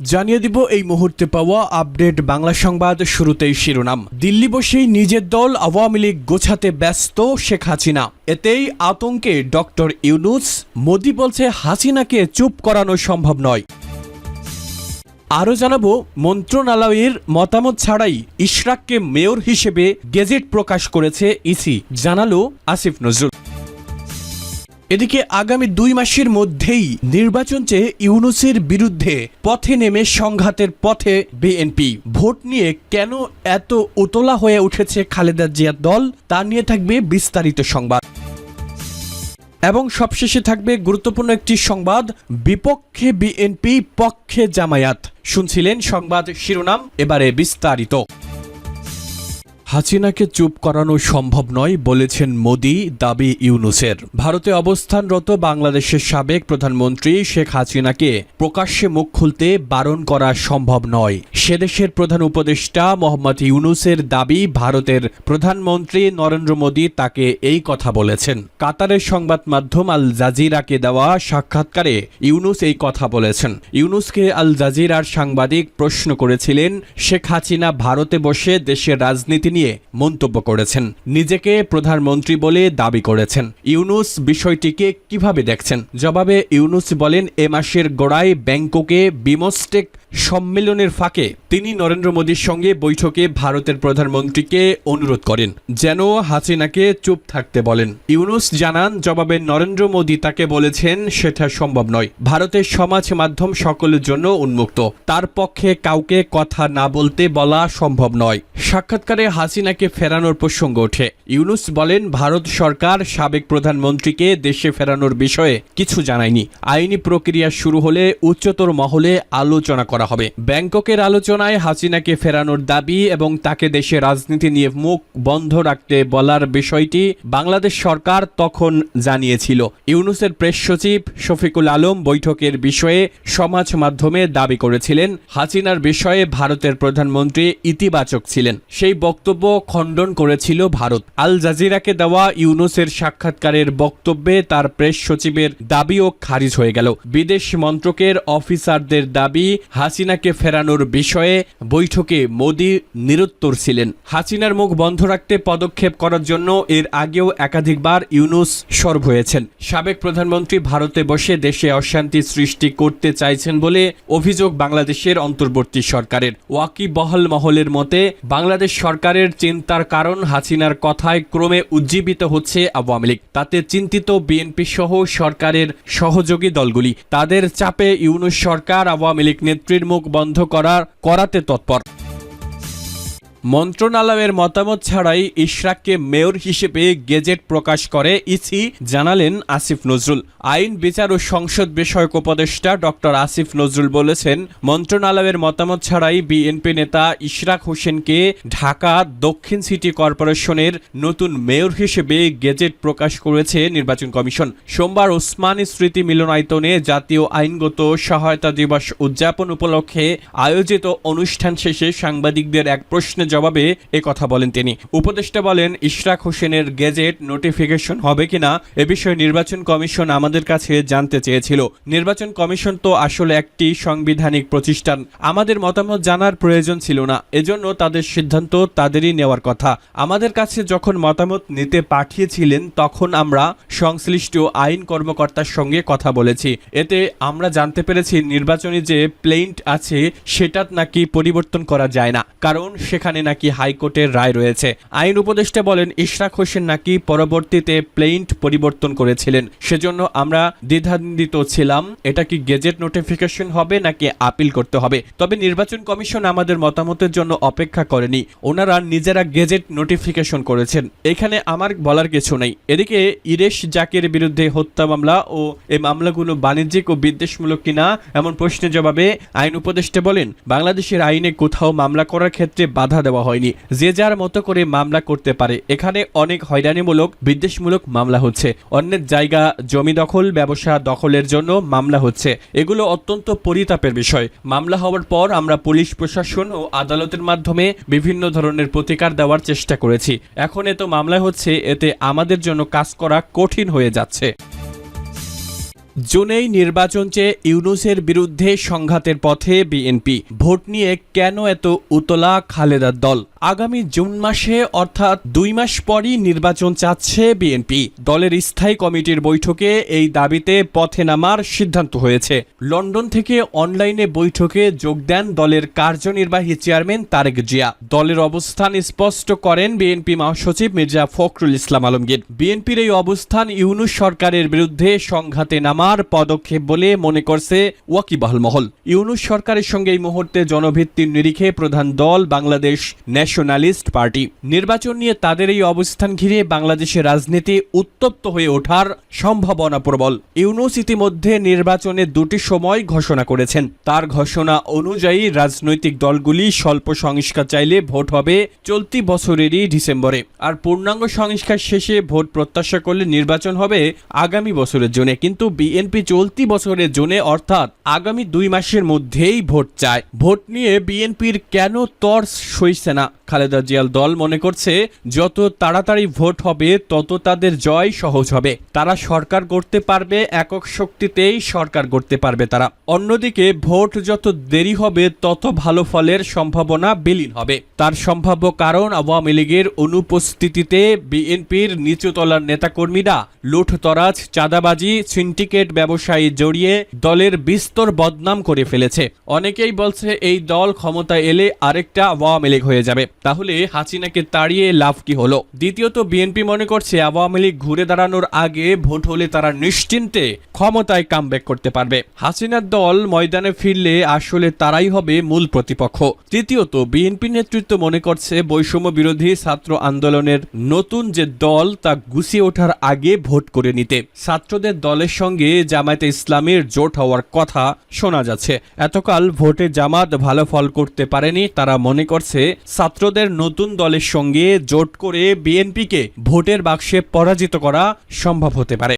জানিয়ে দিব এই মুহূর্তে পাওয়া আপডেট বাংলা সংবাদ। শুরুতেই শিরোনাম। দিল্লি বসেই নিজের দল আওয়ামী লীগ গোছাতে ব্যস্ত শেখ হাসিনা, এতেই আতঙ্কে ডক্টর ইউনূস। মোদি বলছে হাসিনাকে চুপ করানো সম্ভব নয়। আরও জানাবো, মন্ত্রণালয়ের মতামত ছাড়াই ইশরাককে মেয়র হিসেবে গেজেট প্রকাশ করেছে ইসি, জানালো আসিফ নজরুল। এদিকে আগামী 2 মাসের মধ্যেই নির্বাচন চেয়ে ইউনূসের বিরুদ্ধে পথে নেমে সংঘাতের পথে বিএনপি। ভোট নিয়ে কেন এত উতলা হয়ে উঠেছে খালেদা জিয়ার দল, তা নিয়ে থাকবে বিস্তারিত সংবাদ। এবং সবশেষে থাকবে গুরুত্বপূর্ণ একটি সংবাদ, বিপক্ষে বিএনপি পক্ষে জামায়াত। শুনছিলেন সংবাদ শিরোনাম, এবারে বিস্তারিত। হাসিনাকে চুপ করানো সম্ভব নয় বলেছেন মোদি, দাবি ইউনূসের। ভারতে অবস্থানরত বাংলাদেশের সাবেক প্রধানমন্ত্রী শেখ হাসিনাকে প্রকাশ্যে মুখ খুলতে বারণ করা সম্ভব নয়। সেদেশের প্রধান উপদেষ্টা মোহাম্মদ ইউনূসের দাবি, ভারতের প্রধানমন্ত্রী নরেন্দ্র মোদি তাকে এই কথা বলেছেন। কাতারের সংবাদ মাধ্যম আল জাজিরাকে দেওয়া সাক্ষাৎকারে ইউনূস এই কথা বলেছেন। ইউনূসকে আল জাজিরার সাংবাদিক প্রশ্ন করেছিলেন, শেখ হাসিনা ভারতে বসে দেশের রাজনীতি নিয়ে মন্তব্য করেছেন, নিজেকে প্রধানমন্ত্রী বলে দাবি করেছেন। ইউনূস বিষয়টিকে কিভাবে দেখছেন? জবাবে ইউনূস বলেন, এ মাসের গোড়ায় ব্যাংককে বিমস্টেক সম্মেলনের ফাঁকে তিনি নরেন্দ্র মোদীর সঙ্গে বৈঠকে ভারতের প্রধানমন্ত্রীকে অনুরোধ করেন যেন হাসিনাকে চুপ থাকতে বলেন। ইউনূস জানান, জবাবে নরেন্দ্র মোদী তাকে বলেছেন সেটা সম্ভব নয়। ভারতের সমাজ মাধ্যম সকলের জন্য উন্মুক্ত, তার পক্ষে কাউকে কথা না বলতে বলা সম্ভব নয়। সাক্ষাৎকারে হাসিনাকে ফেরানোর প্রসঙ্গ ওঠে। ইউনূস বলেন, ভারত সরকার সাবেক প্রধানমন্ত্রীকে দেশে ফেরানোর বিষয়ে কিছু জানায়নি। আইনি প্রক্রিয়া শুরু হলে উচ্চতর মহলে আলোচনা করা হবে। ব্যাংককের আলোচনায় হাসিনাকে ফেরানোর দাবি এবং তাকে দেশে রাজনীতি নিয়ে মুখ বন্ধ রাখতে বলার বিষয়টি বাংলাদেশ সরকার তখন জানিয়েছিল। ইউনূসের প্রেস সচিব শফিকুল আলম বৈঠকের বিষয়ে সমাজ মাধ্যমে দাবি করেছিলেন, হাসিনার বিষয়ে ভারতের প্রধানমন্ত্রী ইতিবাচক ছিলেন। সেই বক্তব্য খণ্ডন করেছিল ভারত। আল জাজিরাকে দেওয়া ইউনূসের সাক্ষাৎকারের বক্তব্যে তার প্রেস সচিবের দাবিও খারিজ হয়ে গেল। বিদেশ মন্ত্রকের অফিসারদের দাবি, হাসিনাকে ফেরানোর বিষয়ে বৈঠকে মোদি নিরুত্তর ছিলেন। হাসিনার মুখ বন্ধ রাখতে পদক্ষেপ করার জন্য এর আগেও একাধিকবার ইউনূস সরব হয়েছেন। সাবেক প্রধানমন্ত্রী ভারতে বসে দেশে অশান্তি সৃষ্টি করতে চাইছেন বলে অভিযোগ বাংলাদেশের অন্তর্বর্তী সরকারের। ওয়াকিবহাল মহলের মতে, বাংলাদেশ সরকারের চিন্তার কারণ হাসিনার কথায় ক্রমে উজ্জীবিত হচ্ছে আওয়ামী লীগ। তাতে চিন্তিত বিএনপি সহ সরকারের সহযোগী দলগুলি। তাদের চাপে ইউনূস সরকার আওয়ামী লীগ নেত্রীর মুখ বন্ধ করাতে তৎপর। মন্ত্রণালয়ের মতামত ছাড়াই ইশরাককে মেয়র হিসেবে গেজেট প্রকাশ করে ইসি, জানালেন আসিফ নজরুল। আইন, বিচার ও সংসদ বিষয়ক উপদেষ্টা ডক্টর আসিফ নজরুল বলেছেন, মন্ত্রণালয়ের মতামত ছাড়াই বিএনপি নেতা ইশরাক হোসেনকে ঢাকা দক্ষিণ সিটি কর্পোরেশনের নতুন মেয়র হিসেবে গেজেট প্রকাশ করেছে নির্বাচন কমিশন। সোমবার ওসমানী স্মৃতি মিলনায়তনে জাতীয় আইনগত সহায়তা দিবস উদযাপন উপলক্ষে আয়োজিত অনুষ্ঠান শেষে সাংবাদিকদের এক প্রশ্নের জবাবে কথা বলেন তিনি। উপদেষ্টা বলেন, ইশরাক হোসেনের গেজেট নোটিফিকেশন হবে কিনা এ বিষয়ে নির্বাচন কমিশন আমাদের কাছে জানতে চেয়েছিল। নির্বাচন কমিশন তো আসলে একটি সাংবিধানিক প্রতিষ্ঠান, আমাদের মতামত জানার প্রয়োজন ছিল না, এজন্য তাদের সিদ্ধান্ত তাদেরই নেওয়ার কথা। আমাদের কাছে যখন মতামত নিতে পাঠিয়েছিলেন তখন আমরা সংশ্লিষ্ট আইন কর্মকর্তার সঙ্গে কথা বলেছি। এতে আমরা জানতে পেরেছি নির্বাচনী যে প্লেইন্ট আছে সেটা নাকি পরিবর্তন করা যায় না, কারণ সেখানে নাকি হাইকোর্টের রায় রয়েছে। আইন উপদেষ্টা বলেন, ইশরাক হোসেন নাকি পরবর্তীতে প্লেইন্ট পরিবর্তন করেছিলেন, সেজন্য আমরা দ্বিধান্বিত ছিলাম এটা কি গেজেট নোটিফিকেশন হবে নাকি আপিল করতে হবে। তবে নির্বাচন কমিশন আমাদের মতামতের জন্য অপেক্ষা করেনি, ওনারা নিজেরা গেজেট নোটিফিকেশন করেছেন, এখানে আমার বলার কিছু নেই। এদিকে ইরেশ জাকের বিরুদ্ধে হত্যা মামলা ও এই মামলাগুলো বাণিজ্যিক ও বিদ্বেষমূলক কিনা এমন প্রশ্নের জবাবে আইন উপদেষ্টা বলেন, বাংলাদেশের আইনে কোথাও মামলা করার ক্ষেত্রে বাধা দেওয়া হয়নি, যে যার মতো করে মামলা করতে পারে। এখানে অনেক হয়রানিমূলক বিদ্বেষমূলক মামলা হচ্ছে, অন্যের জায়গা জমি দখল, ব্যবসা দখলের জন্য মামলা হচ্ছে, এগুলো অত্যন্ত পরিতাপের বিষয়। মামলা হওয়ার পর আমরা পুলিশ প্রশাসন ও আদালতের মাধ্যমে বিভিন্ন ধরনের প্রতিকার দেওয়ার চেষ্টা করেছি, এখন এত মামলা হচ্ছে, এতে আমাদের জন্য কাজ করা কঠিন হয়ে যাচ্ছে। জুনেই নির্বাচন চেয়ে ইউনূসের বিরুদ্ধে সংঘাতের পথে বিএনপি। ভোট নিয়ে কেন এত উতলা খালেদার দল? আগামী জুন মাসে অর্থাৎ 2 মাস পরই নির্বাচন চাচ্ছে বিএনপি। দলের স্থায়ী কমিটির বৈঠকে এই দাবিতে পথে নামার সিদ্ধান্ত হয়েছে। লন্ডন থেকে অনলাইনে বৈঠকে যোগ দেন দলের কার্যনির্বাহী চেয়ারম্যান তারেক জিয়া। দলের অবস্থান স্পষ্ট করেন বিএনপি মহাসচিব মির্জা ফখরুল ইসলাম আলমগীর। বিএনপির এই অবস্থান ইউনূস সরকারের বিরুদ্ধে সংঘাতে নামার পদক্ষেপ বলে মনে করছে ওয়াকিবহাল মহল। ইউনূস সরকারের সঙ্গে এই মুহূর্তে জনভিত্তির নিরিখে প্রধান দল বাংলাদেশ ন্যাশনালিস্ট পার্টি। নির্বাচন নিয়ে তাদের এই অবস্থান ঘিরে বাংলাদেশের রাজনীতি উত্তপ্ত হয়ে ওঠার সম্ভাবনা প্রবল। ইউনূস ইতিমধ্যে নির্বাচনে 2টি সময় ঘোষণা করেছেন। তার ঘোষণা অনুযায়ী রাজনৈতিক দলগুলি স্বল্প সংস্কার চাইলে ভোট হবে চলতি বছরেরই ডিসেম্বরে, আর পূর্ণাঙ্গ সংস্কার শেষে ভোট প্রত্যাশা করলে নির্বাচন হবে আগামী বছরের জুনে। কিন্তু বিএনপি চলতি বছরের জুনে অর্থাৎ আগামী 2 মাসের মধ্যেই ভোট চায়। ভোট নিয়ে বিএনপির কেন তর্স সইছে না? খালেদা জিয়ার দল মনে করছে যত তাড়াতাড়ি ভোট হবে তত তাদের জয় সহজ হবে। তারা সরকার গড়তে পারবে, একক শক্তিতেই সরকার গড়তে পারবে তারা। অন্যদিকে ভোট যত দেরি হবে তত ভালো ফলের সম্ভাবনা বিলীন হবে। তার সম্ভাব্য কারণ আওয়ামী লীগের অনুপস্থিতিতে বিএনপির নিচুতলার নেতাকর্মীরা লুঠতরাজ, চাঁদাবাজি, সিন্ডিকেট ব্যবসায়ী জড়িয়ে দলের বিস্তর বদনাম করে ফেলেছে। অনেকেই বলছে এই দল ক্ষমতায় এলে আরেকটা আওয়ামী লীগ হয়ে যাবে। তাহলে হাসিনাকে তাড়িয়ে লাভ কি হলো? দ্বিতীয়ত বিএনপি মনে করছে আওয়ামী লীগ ঘুরে দাঁড়ানোর আগে ভোট হলে তারা নিশ্চিন্তে ক্ষমতায় কামব্যাক করতে পারবে। হাসিনার দল ময়দানে ফিরলে আসলে তারাই হবে মূল প্রতিপক্ষ। তৃতীয়ত বিএনপি নেতৃত্ব মনে করছে বৈষম্য বিরোধী ছাত্র আন্দোলনের নতুন যে দল তা গুছিয়ে ওঠার আগে ভোট করে নিতে। ছাত্রদের দলের সঙ্গে জামায়াতে ইসলামীর জোট হওয়ার কথা শোনা যাচ্ছে। এতকাল ভোটে জামাত ভালো ফল করতে পারেনি, তারা মনে করছে ছাত্রদের নতুন দলের সঙ্গে জোট করে বিএনপিকে ভোটের বাক্সে পরাজিত করা সম্ভব হতে পারে।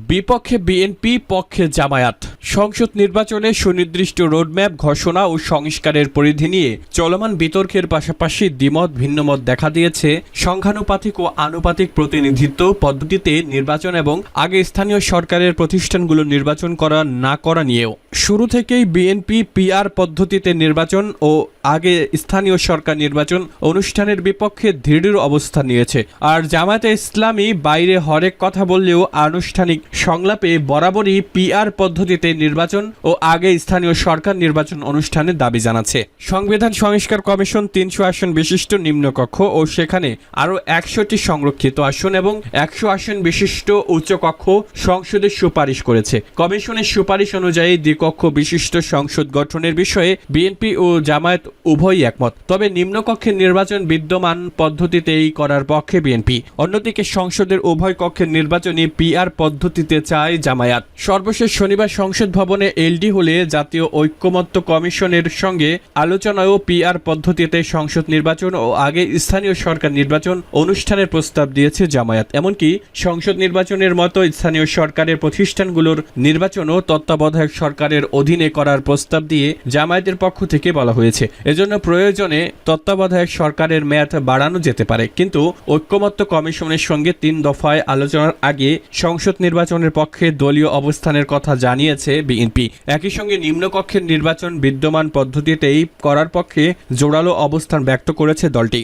বিপক্ষে বিএনপি, পক্ষে জামায়াত। সংসদ নির্বাচনে সুনির্দিষ্ট রোডম্যাপ ঘোষণা ও সংস্কারের পরিধি নিয়ে চলমান বিতর্কের পাশাপাশি দ্বিমত ভিন্নমত দেখা দিয়েছে সংখ্যানুপাতিক ও আনুপাতিক প্রতিনিধিত্ব পদ্ধতিতে নির্বাচন এবং আগে স্থানীয় সরকারের প্রতিষ্ঠানগুলো নির্বাচন করা না করা নিয়েও। শুরু থেকেই বিএনপি পিআর পদ্ধতিতে নির্বাচন ও আগে স্থানীয় সরকার নির্বাচন অনুষ্ঠানের বিপক্ষে দৃঢ় অবস্থান নিয়েছে। আর জামায়াতে ইসলামী বাইরে হরেক কথা বললেও আনুষ্ঠানিক সংলাপে বরাবরই পিআর পদ্ধতিতে নির্বাচন ও আগে স্থানীয় সরকার নির্বাচন অনুষ্ঠানের দাবি জানাচ্ছে। সংবিধান সংস্কার কমিশন 300 আসন বিশিষ্ট নিম্নকক্ষ ও সেখানে আরও 100টি সংরক্ষিত আসন এবং 100 আসন বিশিষ্ট উচ্চকক্ষ সংসদের সুপারিশ করেছে। কমিশনের সুপারিশ অনুযায়ী দ্বিকক্ষ বিশিষ্ট সংসদ গঠনের বিষয়ে বিএনপি ও জামায়াত উভয়ই একমত। তবে নিম্নকক্ষের নির্বাচন বিদ্যমান পদ্ধতিতেই করার পক্ষে বিএনপি। অন্যদিকে সংসদের উভয় কক্ষের নির্বাচনই পিআর পদ্ধতিতে চায় জামায়াত। সর্বশেষ শনিবার সংসদ ভবনে এলডি হলে জাতীয় ঐক্যমত্য কমিশনের সঙ্গে আলোচনায়ও পিআর পদ্ধতিতে সংসদ নির্বাচন ও আগে স্থানীয় সরকার নির্বাচন অনুষ্ঠানের প্রস্তাব দিয়েছে জামায়াত। এমনকি সংসদ নির্বাচনের মতো স্থানীয় সরকারের প্রতিষ্ঠানগুলোর নির্বাচনও তত্ত্বাবধায়ক সরকারের অধীনে করার প্রস্তাব দিয়ে জামায়াতের পক্ষ থেকে বলা হয়েছে। এজন্য প্রয়োজনে তত্ত্বাবধায়ক সরকারের মেয়াদ বাড়ানো যেতে পারে। কিন্তু ঐক্যমত্য কমিশনের সঙ্গে 3 দফায় আলোচনার আগে সংসদ নির্বাচনের পক্ষে দলীয় অবস্থানের কথা জানিয়েছে বিএনপি। একই সঙ্গে নিম্নকক্ষের নির্বাচন বিদ্যমান পদ্ধতিতেই করার পক্ষে জোরালো অবস্থান ব্যক্ত করেছে দলটি।